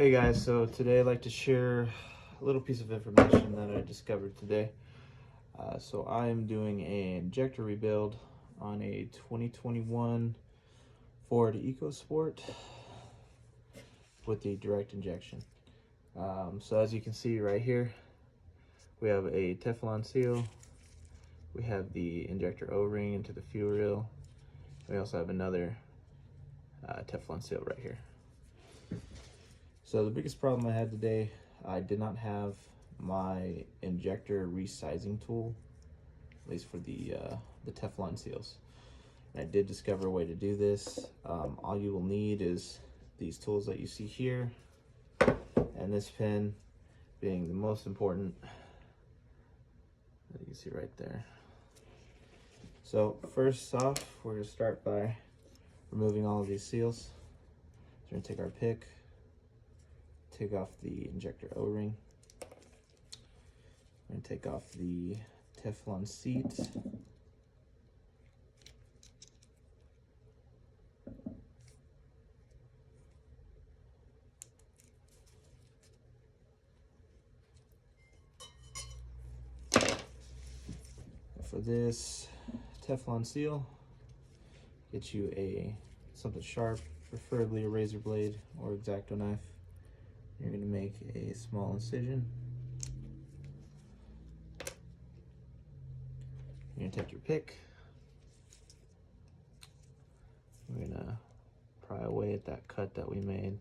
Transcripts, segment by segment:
Hey guys, so today I'd like to share a little piece of information that I discovered today. So I am doing an injector rebuild on a 2021 Ford Ecosport with the direct injection. So as you can see right here, we have a teflon seal. We have the injector O-ring into the fuel reel. We also have another teflon seal right here. So the biggest problem I had today, I did not have my injector resizing tool, at least for the Teflon seals. And I did discover a way to do this. All you will need is these tools that you see here, and this pin being the most important, that you can see right there. So first off, we're going to start by removing all of these seals. So we're going to take our pick, take off the injector O-ring. We're going to take off the Teflon seat. For this Teflon seal, get you something sharp, preferably a razor blade or X-Acto knife. You're going to make a small incision. You're going to take your pick. We're going to pry away at that cut that we made.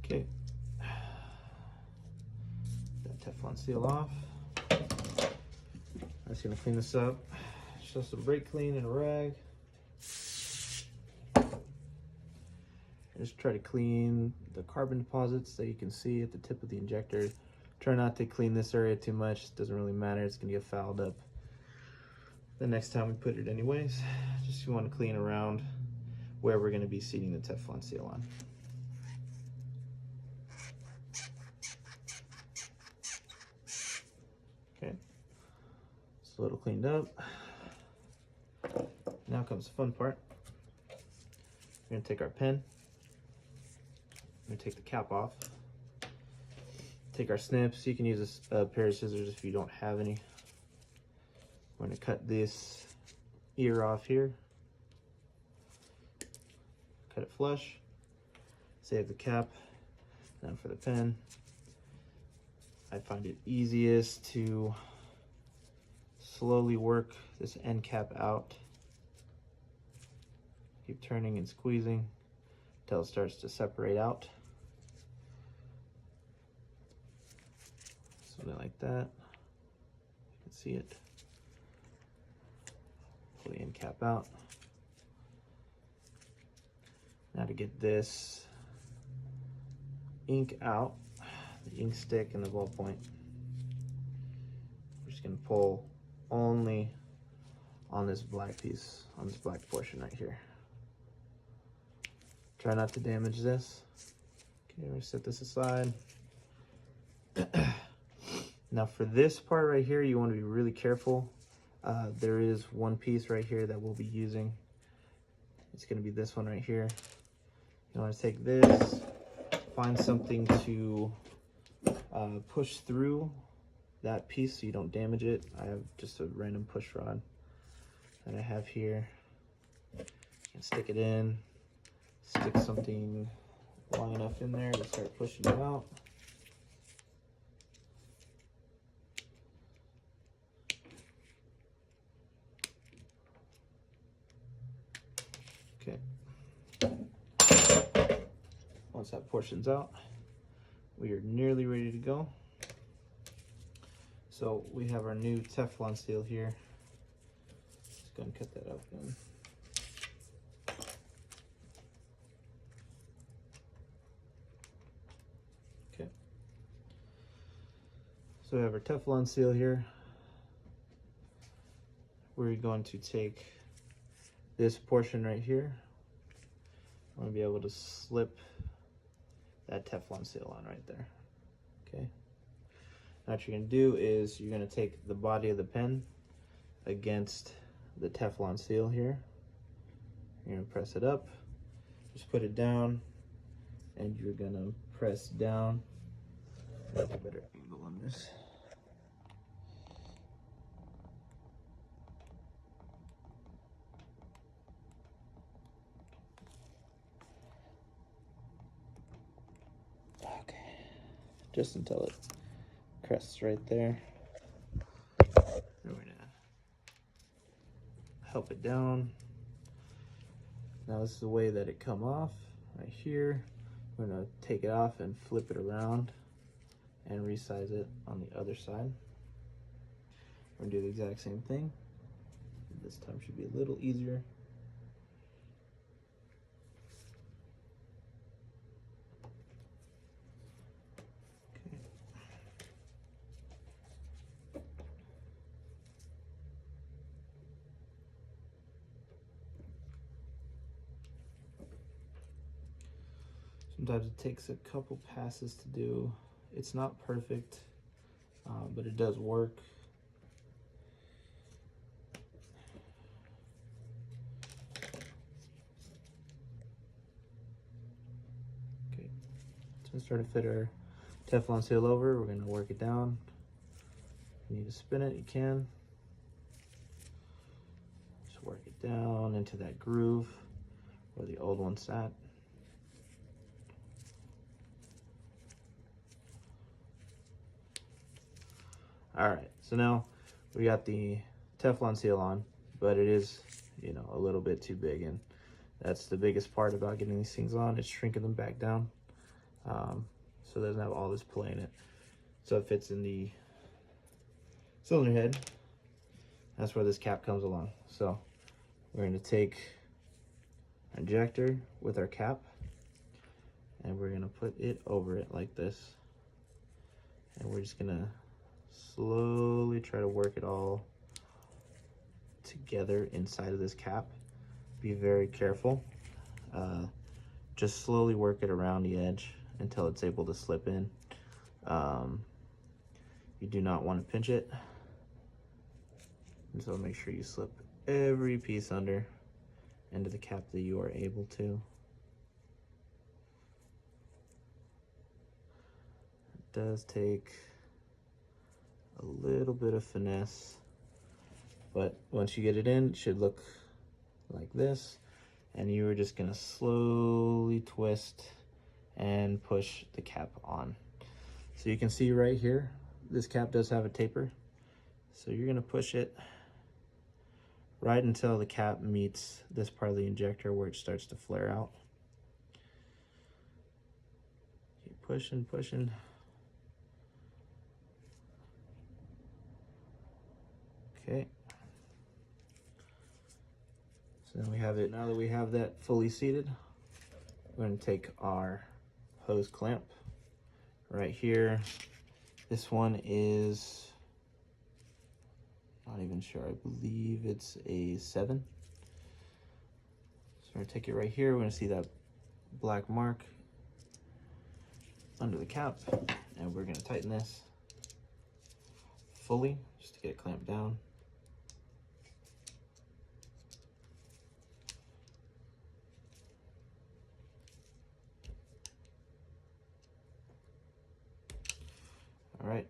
Okay, that Teflon seal off. I'm just gonna clean this up. Just some brake clean and a rag. Just try to clean the carbon deposits that you can see at the tip of the injector. Try not to clean this area too much. It doesn't really matter. It's gonna get fouled up the next time we put it anyways. Just you want to clean around where we're gonna be seating the Teflon seal on. Okay, it's a little cleaned up. Now comes the fun part. We're gonna take our pen. We're gonna take the cap off. Take our snips. You can use a pair of scissors if you don't have any. We're gonna cut this ear off here. Cut it flush. Save the cap. Now for the pen. I find it easiest to slowly work this end cap out. Keep turning and squeezing until it starts to separate out. Something like that. You can see it. Pull the end cap out. Now to get this ink out, the ink stick and the ballpoint, we're just going to pull only on this black piece, on this black portion right here. Try not to damage this. Okay, we'll set this aside. Now for this part right here, you want to be really careful. There is one piece right here that we'll be using. It's going to be this one right here. You want to take this, find something to push through that piece so you don't damage it. I have just a random push rod that I have here. And stick it in, stick something long enough in there to start pushing it out. Okay. Once that portion's out, we are nearly ready to go. So we have our new Teflon seal here. Just go and cut that open. Okay. So we have our Teflon seal here. We're going to take this portion right here I'm gonna be able to slip that Teflon seal on right there. Okay. Now what you're gonna do is you're gonna take the body of the pen against the Teflon seal here. You're gonna press it up, just put it down, and you're gonna press down. Get a better angle on this. Okay, just until it crests right there. We're gonna help it down. Now this is the way that it come off, right here. We're gonna take it off and flip it around and resize it on the other side. We're gonna do the exact same thing. This time should be a little easier. Okay. Sometimes it takes a couple passes to do. It's not perfect, but it does work. Okay, so we start to fit our Teflon seal over. We're gonna work it down. If you need to spin it, you can. Just work it down into that groove where the old one sat. All right, so now we got the Teflon seal on, but it is, you know, a little bit too big, and that's the biggest part about getting these things on, is shrinking them back down, so it doesn't have all this play in it. So it fits in the cylinder head. That's where this cap comes along. So we're gonna take our injector with our cap, and we're gonna put it over it like this, and we're just gonna slowly try to work it all together inside of this cap. Be very careful. Just slowly work it around the edge until it's able to slip in. You do not want to pinch it, and so make sure you slip every piece under into the cap that you are able to. It does take a little bit of finesse, but once you get it in, it should look like this, and you are just gonna slowly twist and push the cap on. So you can see right here, this cap does have a taper, so you're gonna push it right until the cap meets this part of the injector where it starts to flare out. Keep pushing, pushing. Okay. So then we have it. Now that we have that fully seated, we're going to take our hose clamp right here. This one is, not even sure, I believe it's a 7. So we're going to take it right here. We're going to see that black mark under the cap, and we're going to tighten this fully just to get it clamped down. All right,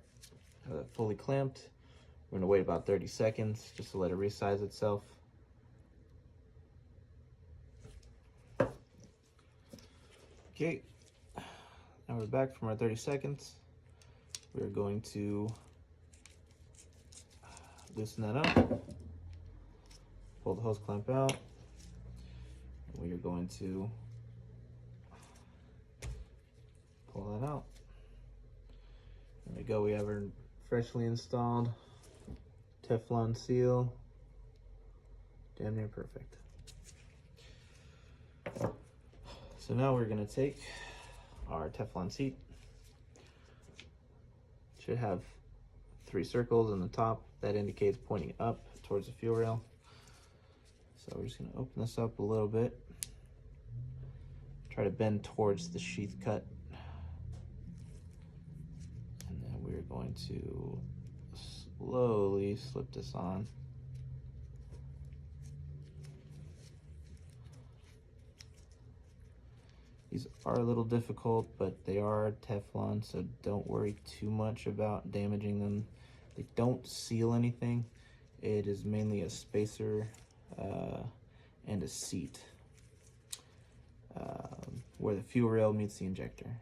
have that fully clamped. We're gonna wait about 30 seconds just to let it resize itself. Okay, now we're back from our 30 seconds. We're going to loosen that up, pull the hose clamp out, and we are going to pull that out. There we go, we have our freshly installed Teflon seal. Damn near perfect. So now we're gonna take our Teflon seat. Should have 3 circles in the top that indicates pointing up towards the fuel rail. So we're just gonna open this up a little bit. try to bend towards the sheath cut. And then we're going to slowly slip this on. These are a little difficult, but they are Teflon, so don't worry too much about damaging them. They don't seal anything. It is mainly a spacer and a seat where the fuel rail meets the injector.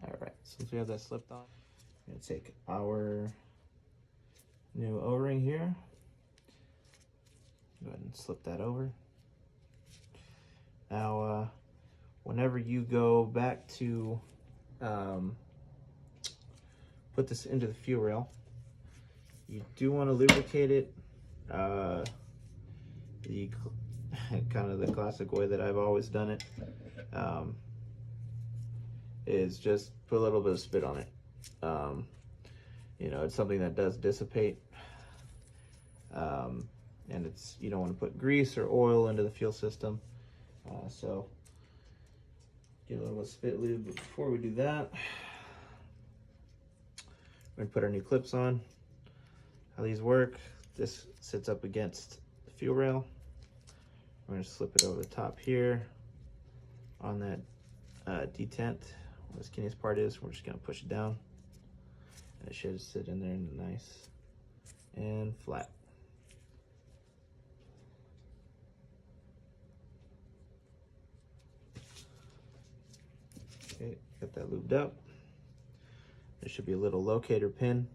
All right, since we have that slipped on, I'm gonna take our new O-ring here. Go ahead and slip that over. Now, whenever you go back to put this into the fuel rail, you do want to lubricate it. The kind of the classic way that I've always done it is just put a little bit of spit on it. You know, it's something that does dissipate, and you don't want to put grease or oil into the fuel system. So get a little bit of spit lube. But before we do that, we're gonna put our new clips on. How these work: this sits up against the fuel rail. We're gonna slip it over the top here on that detent where the skinniest part is. We're just gonna push it down, and it should sit in there nice and flat. Okay, got that lubed up. There should be a little locator pin.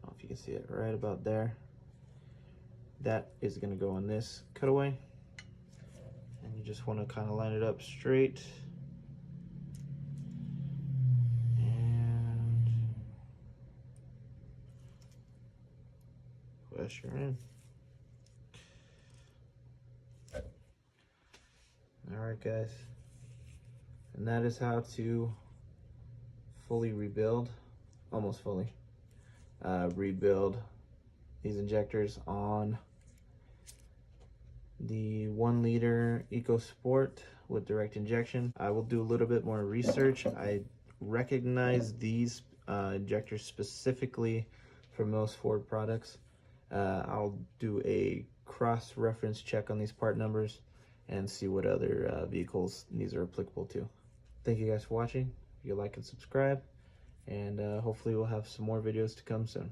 I don't know if you can see it right about there. That is going to go on this cutaway. And you just want to kind of line it up straight. And push her in. All right, guys. And that is how to fully rebuild, almost fully, rebuild these injectors on the 1 liter Ecosport with direct injection. I will do a little bit more research. I recognize these injectors specifically for most Ford products. I'll do a cross-reference check on these part numbers and see what other vehicles these are applicable to. Thank you guys for watching. You like and subscribe, and hopefully we'll have some more videos to come soon.